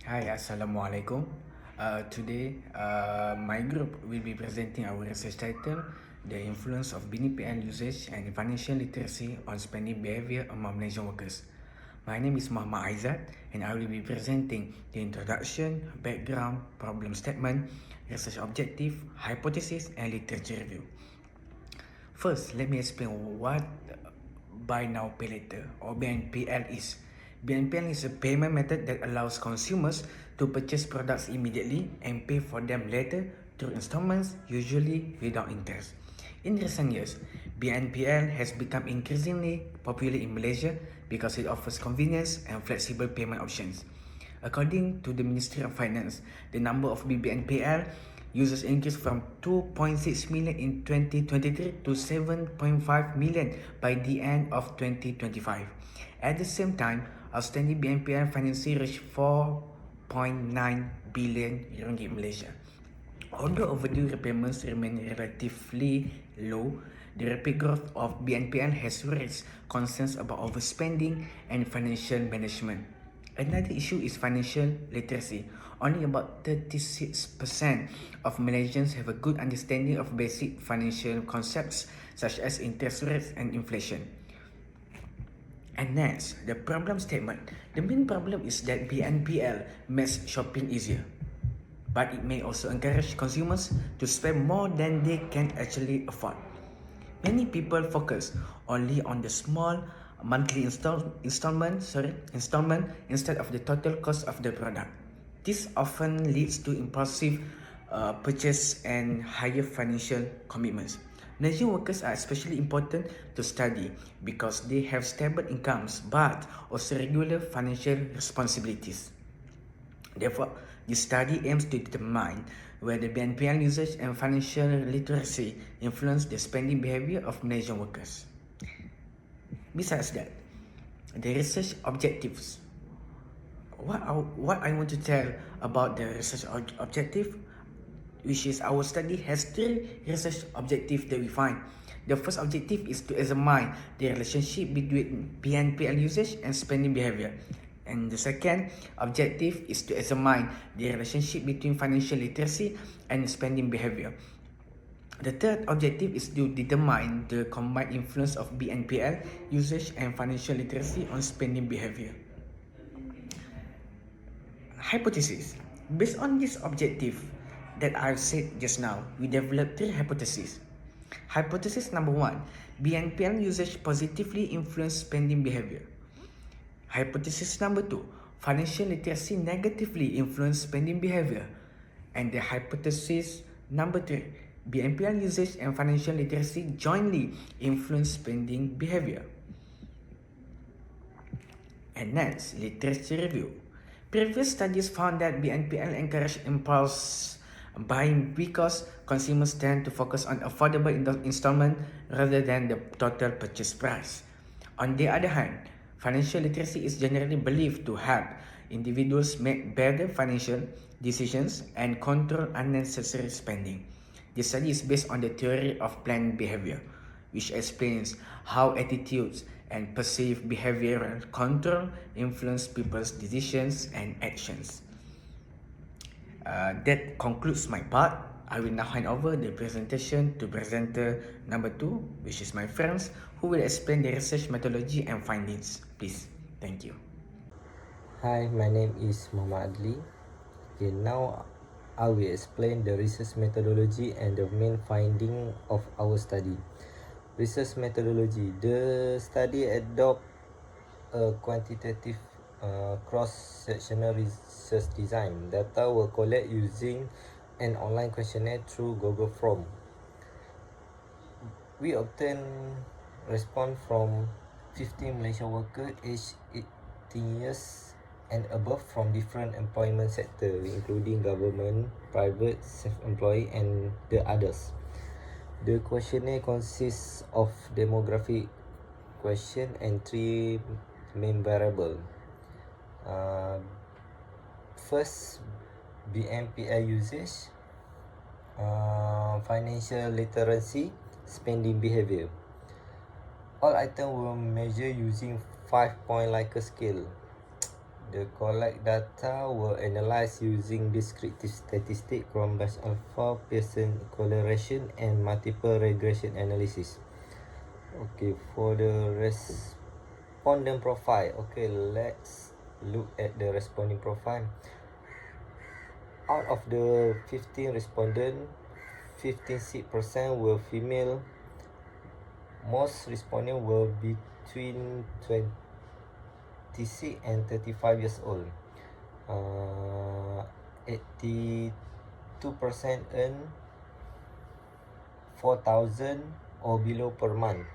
Hi, Assalamualaikum. Today, my group will be presenting our research title, The Influence of BNPL Usage and Financial Literacy on Spending Behavior Among Malaysian Workers. My name is Muhammad Aizat and I will be presenting the introduction, background, problem statement, research objective, hypothesis and literature review. First, let me explain what Buy Now Pay Later or BNPL is. BNPL is a payment method that allows consumers to purchase products immediately and pay for them later through installments, usually without interest. In recent years, BNPL has become increasingly popular in Malaysia because it offers convenience and flexible payment options. According to the Ministry of Finance, the number of BNPL users increased from 2.6 million in 2023 to 7.5 million by the end of 2025. At the same time, outstanding BNPL financing reached 4.9 billion ringgit Malaysia. Although overdue repayments remain relatively low, the rapid growth of BNPL has raised concerns about overspending and financial management. Another issue is financial literacy. Only about 36% of Malaysians have a good understanding of basic financial concepts such as interest rates and inflation. And next, the problem statement. The main problem is that BNPL makes shopping easier, but it may also encourage consumers to spend more than they can actually afford. Many people focus only on the small monthly installment instead of the total cost of the product. This often leads to impulsive purchase and higher financial commitments. Malaysian workers are especially important to study because they have stable incomes but also regular financial responsibilities. Therefore, this study aims to determine whether BNPL usage and financial literacy influence the spending behavior of Malaysian workers. Besides that, the research objectives. What I want to tell about the research objective, which is our study has three research objectives that we find. The first objective is to examine the relationship between BNPL usage and spending behavior. And the second objective is to examine the relationship between financial literacy and spending behavior. The third objective is to determine the combined influence of BNPL usage and financial literacy on spending behavior. Hypothesis. Based on this objective that I've said just now, we developed three hypotheses. Hypothesis number one, BNPL usage positively influence spending behavior. Hypothesis number two, financial literacy negatively influence spending behavior. And the hypothesis number three, BNPL usage and financial literacy jointly influence spending behavior. And next, literature review. Previous studies found that BNPL encourage impulse buying because consumers tend to focus on affordable installment rather than the total purchase price. On the other hand, financial literacy is generally believed to help individuals make better financial decisions and control unnecessary spending. This study is based on the theory of planned behavior, which explains how attitudes and perceived behavioral control influence people's decisions and actions. That concludes my part. I will now hand over the presentation to presenter number 2, which is my friends, who will explain the research methodology and findings. Please, thank you. Hi, my name is Muhammad Adli. Okay, now I will explain the research methodology and the main finding of our study. Research methodology. The study adopt a quantitative cross-sectional research design. Data were collected using an online questionnaire through Google Form. We obtain response from 50 Malaysian workers aged 18 years and above from different employment sector, including government, private, self-employed, and the others. The questionnaire consists of demographic question and three main variables. First, BNPL usage, financial literacy, spending behavior. All items were measured using 5-point Likert scale. The collect data were analyzed using descriptive statistics, Cronbach alpha, Pearson correlation, and multiple regression analysis. Okay, for the respondent profile, okay, let's look at the responding profile. Out of the 15 respondents, 15% were female. Most respondents were between 26 and 35 years old. 82% earn 4,000 or below per month.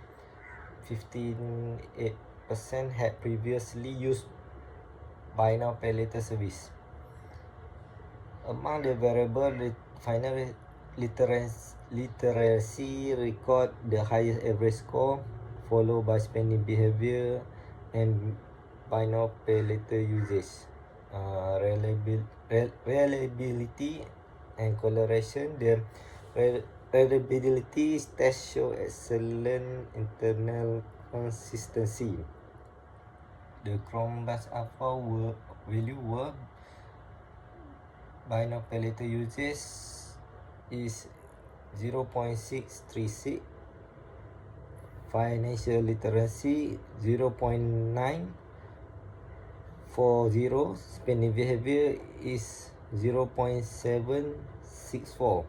58% had previously used buy now pay later service. Among the variable, final literacy record the highest average score, followed by spending behavior and buy now pay later usage. Reliability and correlation. The reliability tests show excellent internal consistency. The Cronbach alpha value were buy now pay later usage is 0.636, financial literacy 0.940, spending behavior is 0.764.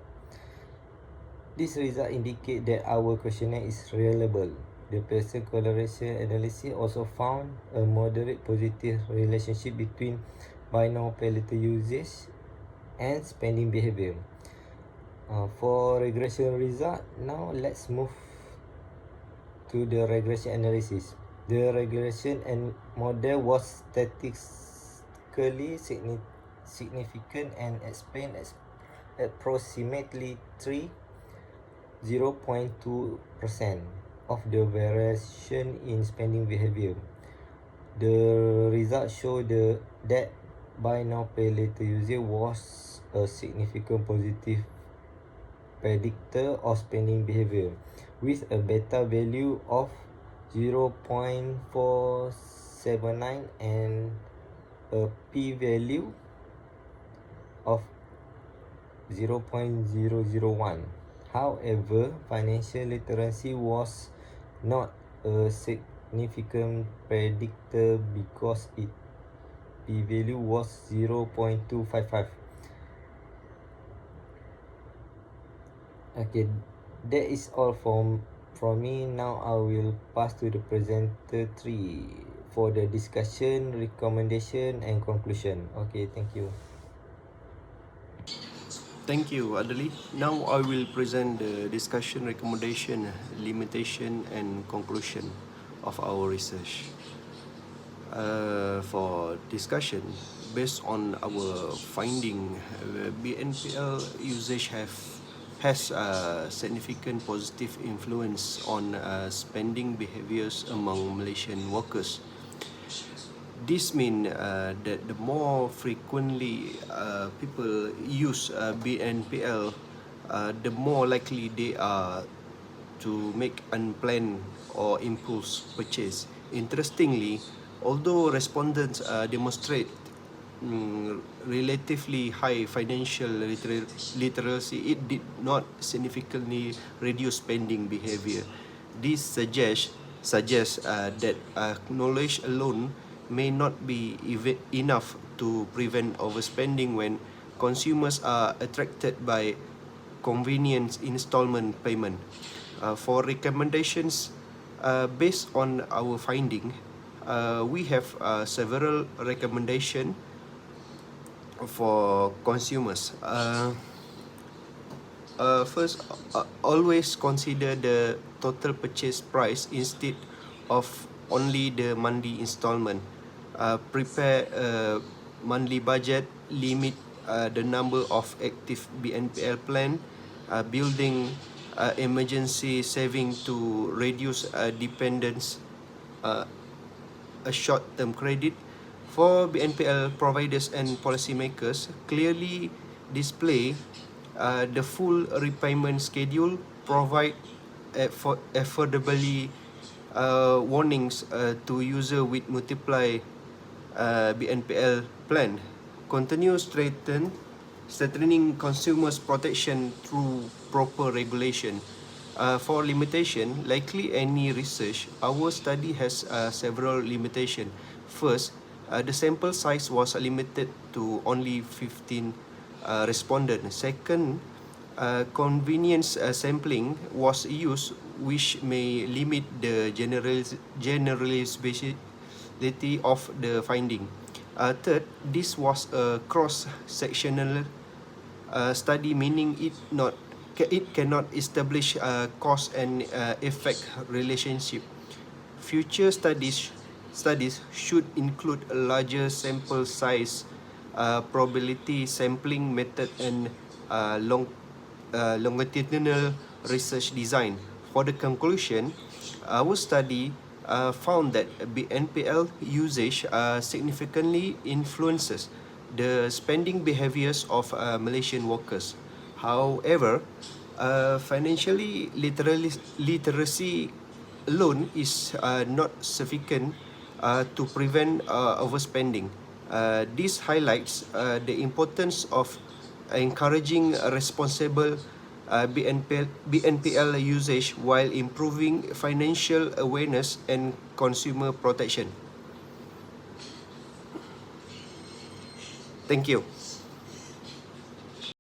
This result indicate that our questionnaire is reliable. The Pearson correlation analysis also found a moderate positive relationship between buy now pay later usage and spending behavior. For regression result, now let's move to the regression analysis. The regression and model was statistically significant and explained approximately 0.2% of the variation in spending behavior. The results show that buy now pay later usage was a significant positive predictor of spending behavior, with a beta value of 0.479 and a p-value of 0.001. However, financial literacy was not a significant predictor because its p-value was 0.255. Okay, that is all from me. Now I will pass to the presenter 3 for the discussion, recommendation and conclusion. Okay, thank you. Thank you, Adeli. Now I will present the discussion, recommendation, limitation and conclusion of our research. For discussion, based on our finding, BNPL usage has a significant positive influence on spending behaviors among Malaysian workers. This means that the more frequently people use BNPL, the more likely they are to make unplanned or impulse purchase. Interestingly, although respondents demonstrate relatively high financial literacy, it did not significantly reduce spending behavior. This suggests that knowledge alone may not be enough to prevent overspending when consumers are attracted by convenience installment payment. For recommendations, based on our finding, we have several recommendations for consumers. First, always consider the total purchase price instead of only the monthly installment. Prepare a monthly budget, limit the number of active BNPL plan, building emergency saving to reduce dependence, a short-term credit. For BNPL providers and policymakers, clearly display the full repayment schedule, provide affordably warnings to user with multiple BNPL plan continue strengthening consumers' protection through proper regulation. For limitation, likely any research, our study has several limitations. First, the sample size was limited to only 15 respondents. Second, convenience sampling was used, which may limit the generalizability of the finding. Third, this was a cross-sectional study, meaning it cannot establish cause and effect relationship. Future studies should include a larger sample size, probability sampling method, and longitudinal research design. For the conclusion, our study found that BNPL usage significantly influences the spending behaviors of Malaysian workers. However, financially literacy alone is not sufficient to prevent overspending. This highlights the importance of encouraging responsible BNPL usage while improving financial awareness and consumer protection. Thank you.